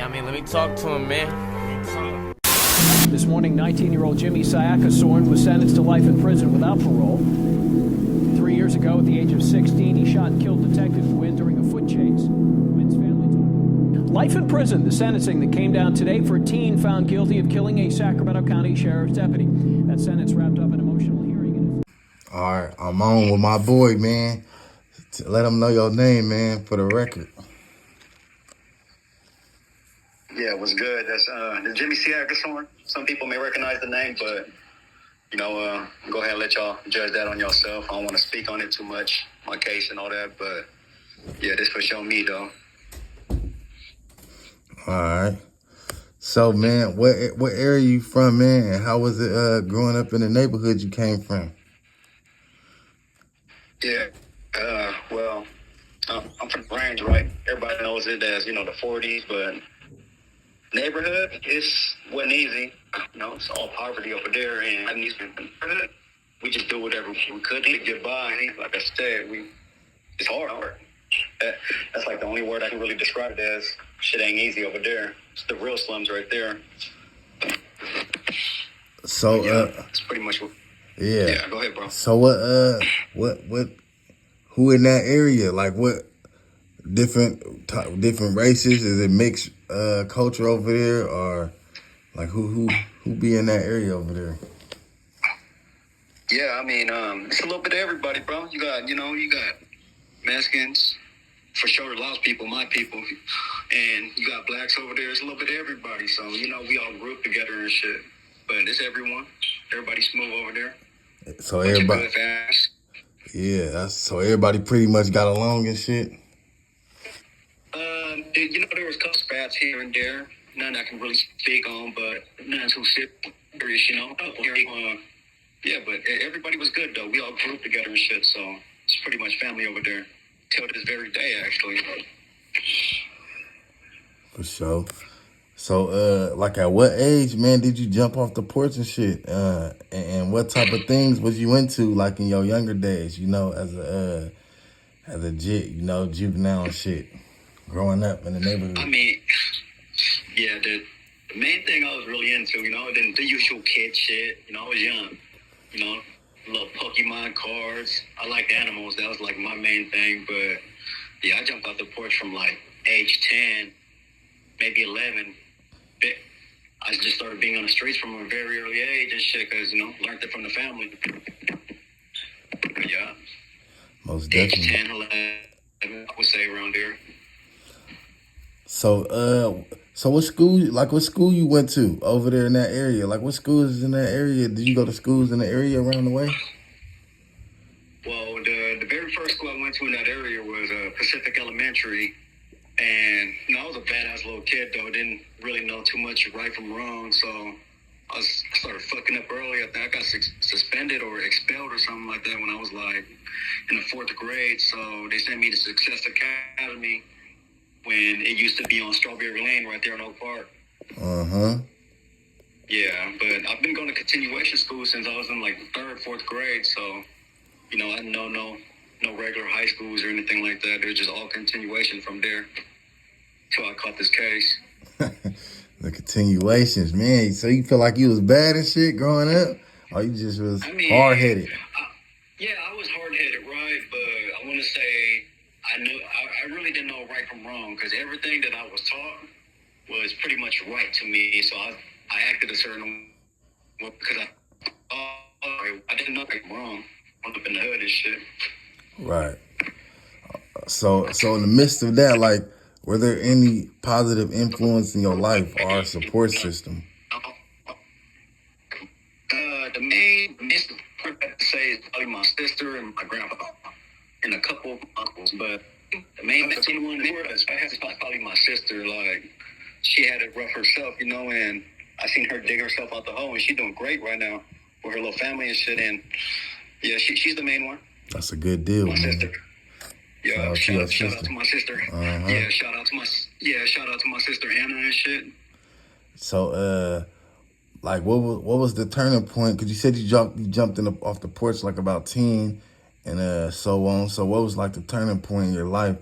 I mean, let me talk to him, man. This morning, 19-year-old Jimmy Siackasorn was sentenced to life in prison without parole. 3 years ago, at the age of 16, he shot and killed Detective Wynn during a foot chase. Wynn's family... Life in prison, the sentencing that came down today for a teen found guilty of killing a Sacramento County Sheriff's deputy. That sentence wrapped up an emotional hearing. All right, I'm on with my boy, man. Let him know your name, man, for the record. Yeah, it was good. That's Jimmy Siackasorn. Some people may recognize the name, but, go ahead and let y'all judge that on yourself. I don't want to speak on it too much, my case and all that, but, yeah, this for sure me, though. All right. So, man, what area you from, man, and how was it growing up in the neighborhood you came from? Yeah, well, I'm from the Range, right? Everybody knows it as, the 40s, but neighborhood, wasn't easy. It's all poverty over there, and we just do whatever we could to get by. Like I said, it's hard. That's like the only word I can really describe it as. Shit ain't easy over there. It's the real slums right there. So, it's pretty much what... Yeah, go ahead, bro. So who in that area? Like what different races? Is it mixed culture over there, or like who be in that area over there? Yeah, I mean, it's a little bit of everybody, bro. You got Mexicans, for sure, lost people, my people, and you got blacks over there. It's a little bit of everybody. So, we all group together and shit. But it's everyone. Everybody's smooth over there. So everybody, so everybody pretty much got along and shit. There was a couple spats here and there. None I can really speak on, but none too serious, Yeah, but everybody was good though. We all grouped together and shit, so it's pretty much family over there till this very day, actually. For sure. So, like, at what age, man, did you jump off the porch and shit? And what type of things was you into, like, in your younger days, as a juvenile and shit, growing up in the neighborhood? I mean, yeah, the main thing I was really into, the usual kid shit. I was young, little Pokemon cards. I liked animals. That was, like, my main thing. But, yeah, I jumped off the porch from, like, age 10, maybe 11. I just started being on the streets from a very early age and shit, because, learned it from the family. Yeah. Most definitely. Age 10, 11, I would say around there. So what school you went to over there in that area? Like, what schools in that area? Did you go to schools in the area around the way? Well, the very first school I went to in that area was Pacific Elementary. And, I was a badass little kid, though. Didn't really know too much right from wrong. So I started fucking up early. I think I got suspended or expelled or something like that when I was, like, in the 4th grade. So they sent me to Success Academy when it used to be on Strawberry Lane right there in Oak Park. Uh-huh. Yeah, but I've been going to continuation school since I was in, like, 3rd, 4th grade. So, I know no regular high schools or anything like that. They're just all continuation from there till I caught this case. The continuations, man. So you feel like you was bad and shit growing up? Or you just was hard-headed? I was hard-headed, right? But I want to say I really didn't know right from wrong, because everything that I was taught was pretty much right to me. So I acted a certain way because I didn't know right from wrong. I'm up in the hood and shit. Right. So in the midst of that, like, were there any positive influence in your life or support system? The main support I'd say is probably my sister and my grandpa and a couple of uncles. But the main one is probably my sister. Like, she had it rough herself, and I seen her dig herself out the hole, and she's doing great right now with her little family and shit. And yeah, she's the main one. That's a good deal, my man. Sister. Yeah, shout out to my sister. Uh-huh. Yeah, shout out to my sister Hannah and shit. So, like, what was the turning point? Because you said you jumped off the porch like about 10, and so on. So, what was like the turning point in your life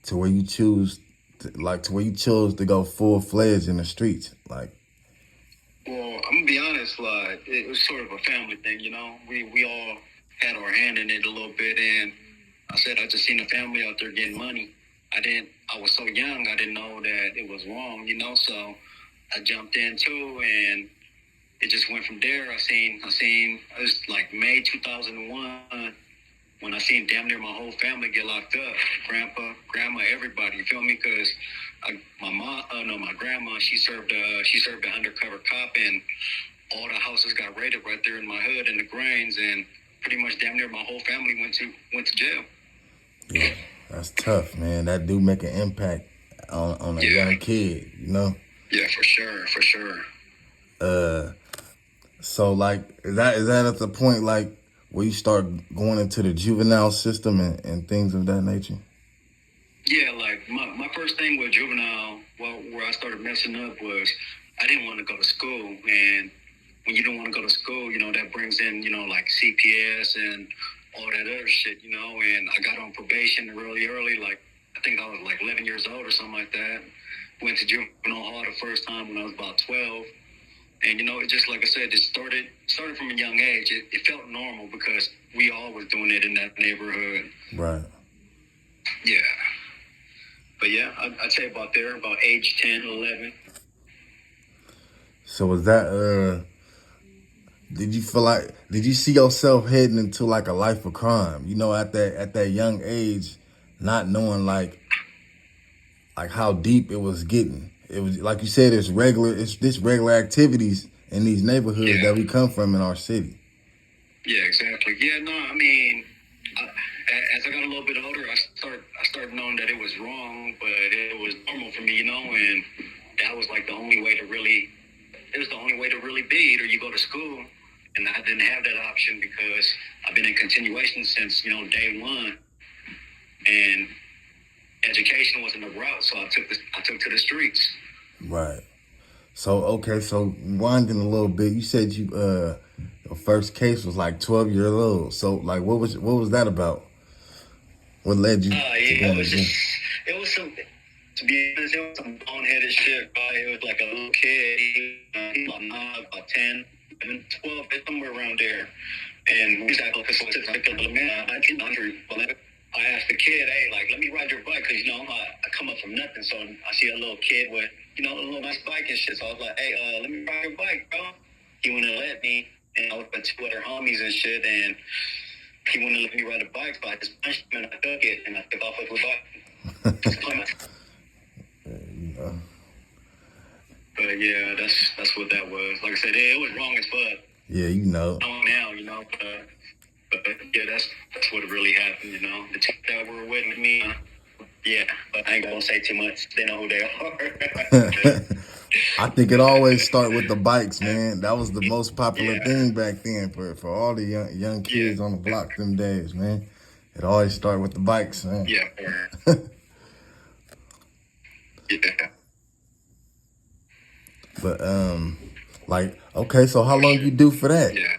to where you choose like to where you chose to go full-fledged in the streets? Like, Well, I'm gonna be honest, like it was sort of a family thing, you know. We all had our hand in it a little bit, and I just seen the family out there getting money. I was so young, I didn't know that it was wrong, you know. So I jumped in too, and it just went from there. I seen. It was like May 2001 when I seen damn near my whole family get locked up. Grandpa, grandma, everybody. You feel me? Because my grandma, she served an undercover cop, and all the houses got raided right there in my hood in the Grains, and pretty much damn near my whole family went to jail. yeah, that's tough, man. That do make an impact on a young kid, you know. Yeah, for sure. So like, is that at the point like where you start going into the juvenile system and things of that nature? Yeah, like my first thing with juvenile, well, where I started messing up was I didn't want to go to school, and when you don't want to go to school, you know, that brings in, you know, like CPS and all that other shit, you know, and I got on probation really early, like I think I was like 11 years old or something like that. Went to juvenile hall the first time when I was about 12. And, you know, it just, like I said, it started from a young age. It felt normal because we all was doing it in that neighborhood. Right. Yeah. But, yeah, I'd say about age 10, 11. So was that, did you see yourself heading into like a life of crime? You know, at that young age, not knowing like how deep it was getting. It was like you said, it's regular activities in these neighborhoods that we come from in our city. Yeah, exactly. Yeah, no, I mean, as I got a little bit older, I started knowing that it was wrong, but it was normal for me, you know, and that was like the only way to really be. Either you go to school, and I didn't have that option because I've been in continuation since, you know, day one, and education wasn't a route, so I took to the streets. Right. So okay, so winding a little bit, you said your first case was like 12 years old. So like, what was that about? What led you to going to jail? It was some, to be honest, it was some boneheaded shit, bro. It was like a little kid, he was about 10, 11, 12, somewhere around there. And we got I asked the kid, hey, like, let me ride your bike, because, you know, I come up from nothing, so I see a little kid with, you know, a little nice bike and shit, so I was like, hey, let me ride your bike, bro. He wouldn't let me, and I was with two other homies and shit, and he wouldn't let me ride a bike, so I just punched him, and I took it, and I took off with the bike. You know. But, yeah, that's what that was. Like I said, it was wrong as fuck. Yeah, you know. Now, you know, but yeah, that's what really happened, you know. The two that were with me, yeah, but I ain't gonna say too much. They know who they are. I think it always start with the bikes, man. That was the most popular thing back then for all the young kids on the block them days, man. It always start with the bikes, man. Yeah. Yeah. But like, okay, so how long you do for that? Yeah.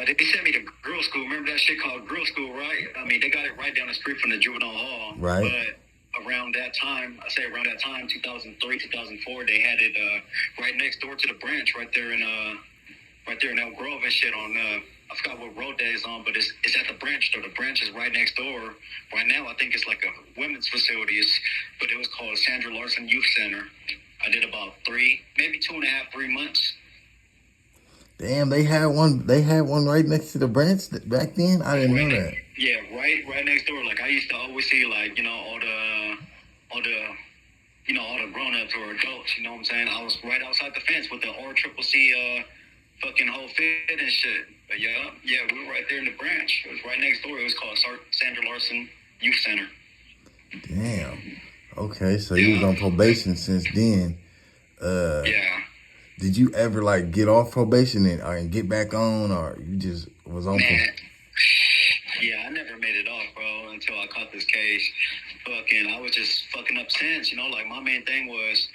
They sent me to girl school. Remember that shit called girl school, right? I mean, they got it right down the street from the juvenile hall. Right. But around that time, 2003, 2004, they had it right next door to the branch, right there in Elk Grove and shit on, I forgot what road that is on, but it's at the branch store. The branch is right next door. Right now, I think it's like a women's facility, but it was called Sandra Larson Youth Center. I did about 3 months. Damn, they had one right next to the branch back then? I didn't know that. Yeah, right next door. Like, I used to always see, like, you know, all the grown-ups or adults, you know what I'm saying? I was right outside the fence with the RCCC fucking whole fit and shit. But yeah, we were right there in the branch. It was right next door. It was called Sandra Larson Youth Center. Damn. Okay, so you was on probation since then. Yeah. Did you ever like get off probation and get back on, or you just was on? Yeah, I never made it off, bro, until I caught this case. Fucking, I was just fucking up since, you know. Like, my main thing was,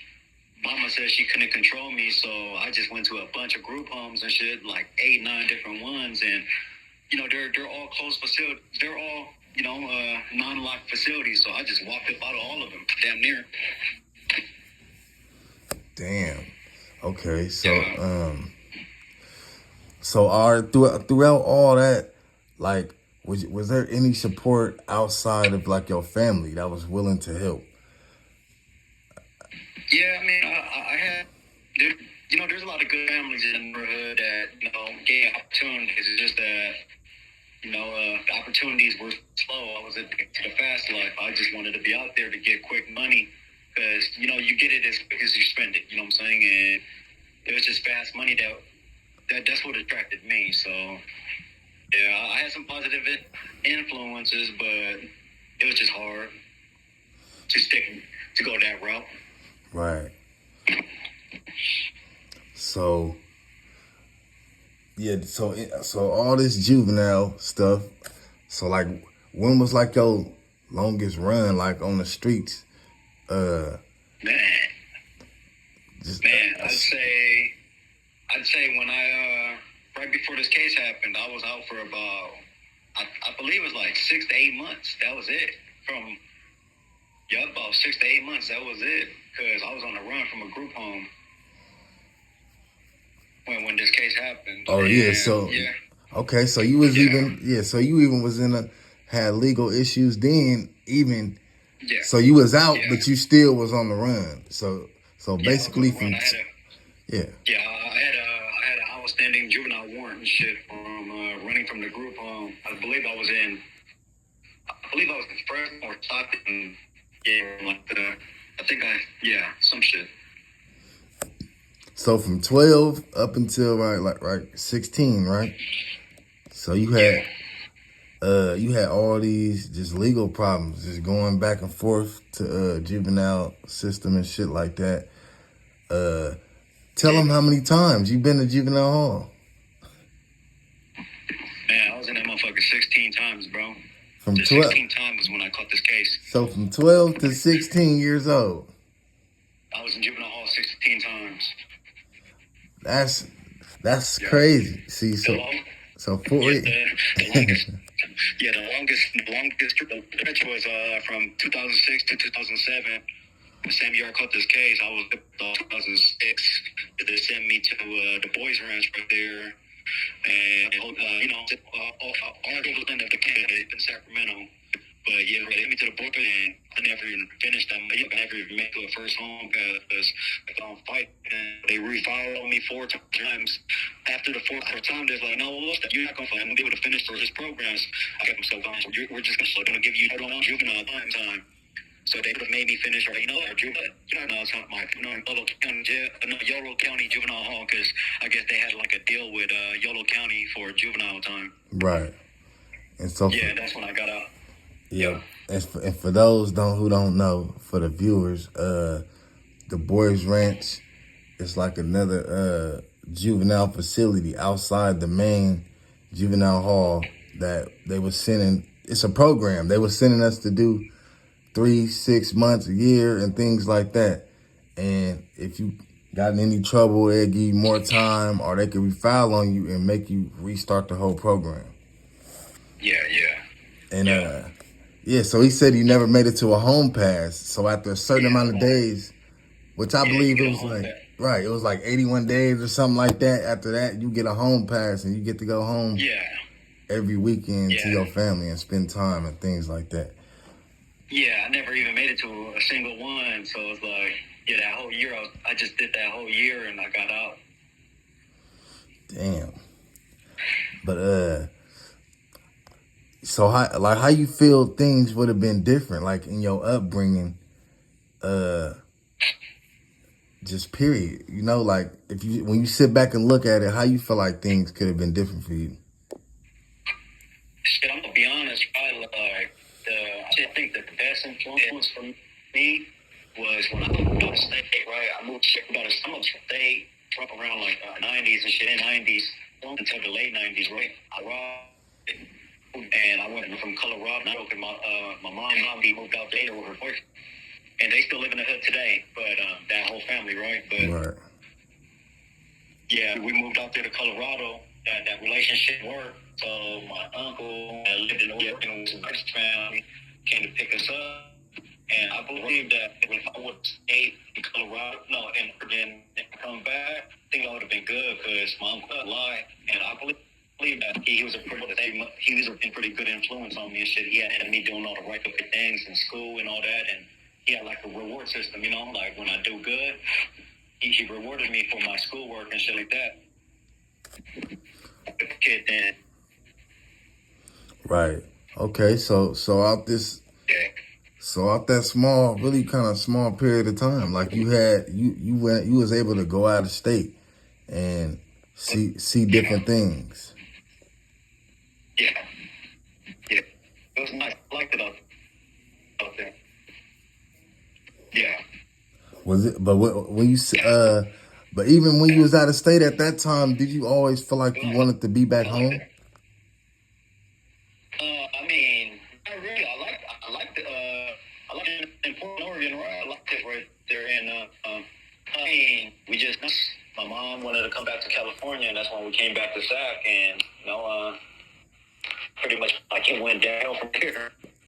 Mama said she couldn't control me, so I just went to a bunch of group homes and shit, like 8, 9 different ones, and you know they're all closed facilities. They're all non-locked facilities. So I just walked up out of all of them, damn near. Damn. Okay, so Yeah. so throughout all that, like, was there any support outside of like your family that was willing to help? Yeah, I mean, I had, there's a lot of good families in the neighborhood that, gave opportunities. It's just that, the opportunities were slow. I was addicted to the fast life. I just wanted to be out there to get quick money because, you get it as quick as you spend it. You know what I'm saying? And it was just fast money that's what attracted me. So, yeah, I had some positive influences, but it was just hard to go that route. Right. So, yeah, so all this juvenile stuff. So, like, when was like your longest run, like on the streets? Man, I'd say when right before this case happened, I was out for about, I believe it was like 6 to 8 months. That was it. About 6 to 8 months. That was it. Because I was on the run from a group home when this case happened. Oh, yeah. So, yeah. Okay, so you was so you even was had legal issues then, even. Yeah. So you was out, but you still was on the run. So basically from. Yeah, I had an outstanding juvenile warrant and shit from running from the group home. I believe I was in Fresno or Stockton. Yeah, some shit. So from 12 up until right 16, right? So you had all these just legal problems, just going back and forth to juvenile system and shit like that. Tell them how many times you been to juvenile hall. Man, I was in that motherfucker 16 times, bro. From 12. 16 times when I caught this case. So from 12 to 16 years old. I was in juvenile hall 16 times. That's crazy. See, so 40. The longest stretch was from 2006 to 2007. The same year I caught this case, I was in 2006. They sent me to the boys' ranch right there. And, all over the end of the camp in Sacramento. But yeah, they sent me to the boys' and I never even finished them. I never even made to a first home because I got on fight. And they refiled on me 4 times. After the fourth time, they're like, no, you're not going to fight. I'm going to be able to finish for his programs. I kept them so gone. So we're just going to give you juvenile time. So they would have made me finish, right? It's not my, Yolo County Juvenile Hall, because I guess they had like a deal with Yolo County for juvenile time. Right. And so that's when I got out. Yeah. And for those who don't know, for the viewers, the Boys Ranch is like another juvenile facility outside the main juvenile hall that they were sending. It's a program. They were sending us to do 3, 6 months, a year, and things like that. And if you got in any trouble, they'll give you more time, or they could refile on you and make you restart the whole program. Yeah. And so he said he never made it to a home pass. So after a certain amount of days, which I believe it was like, right, it was like 81 days or something like that. After that, you get a home pass and you get to go home every weekend to your family and spend time and things like that. Yeah, I never even made it to a single one. So it's like, that whole year, I just did that whole year and I got out. Damn. But, so how you feel things would have been different, like in your upbringing, just period, like when you sit back and look at it, how you feel like things could have been different for you? Shit, I'm gonna be honest, I think that the best influence for me was when I moved out of state, right? I moved out of state from around like 90s and shit, in 90s until the late 90s, right? I robbed, and I went from Colorado. My mom moved out there with her boyfriend, and they still live in the hood today. But that whole family, right? But yeah, we moved out there to Colorado. That relationship worked. So my uncle that lived in Oregon with his family came to pick us up. And I believe that if I would have stayed in Colorado, no, in Oregon, and come back, I think I would have been good because my uncle lied. And I believe that he was a pretty good influence on me and shit. He had me doing all the right things in school and all that. And he had like a reward system, you know, like when I do good, he rewarded me for my schoolwork and shit like that. Kid then. Right. Okay. So out this. Yeah. So out that small, really kind of small period of time, like you was able to go out of state and see different things. Yeah. Yeah. It was nice. I liked it out there. Yeah. Was it? But when you but even when you was out of state at that time, did you always feel like you wanted to be back home? I mean, not really. I liked it in Portland, Oregon, right? I liked it right there. And I mean, my mom wanted to come back to California, and that's when we came back to Sac, and pretty much like it went down from there.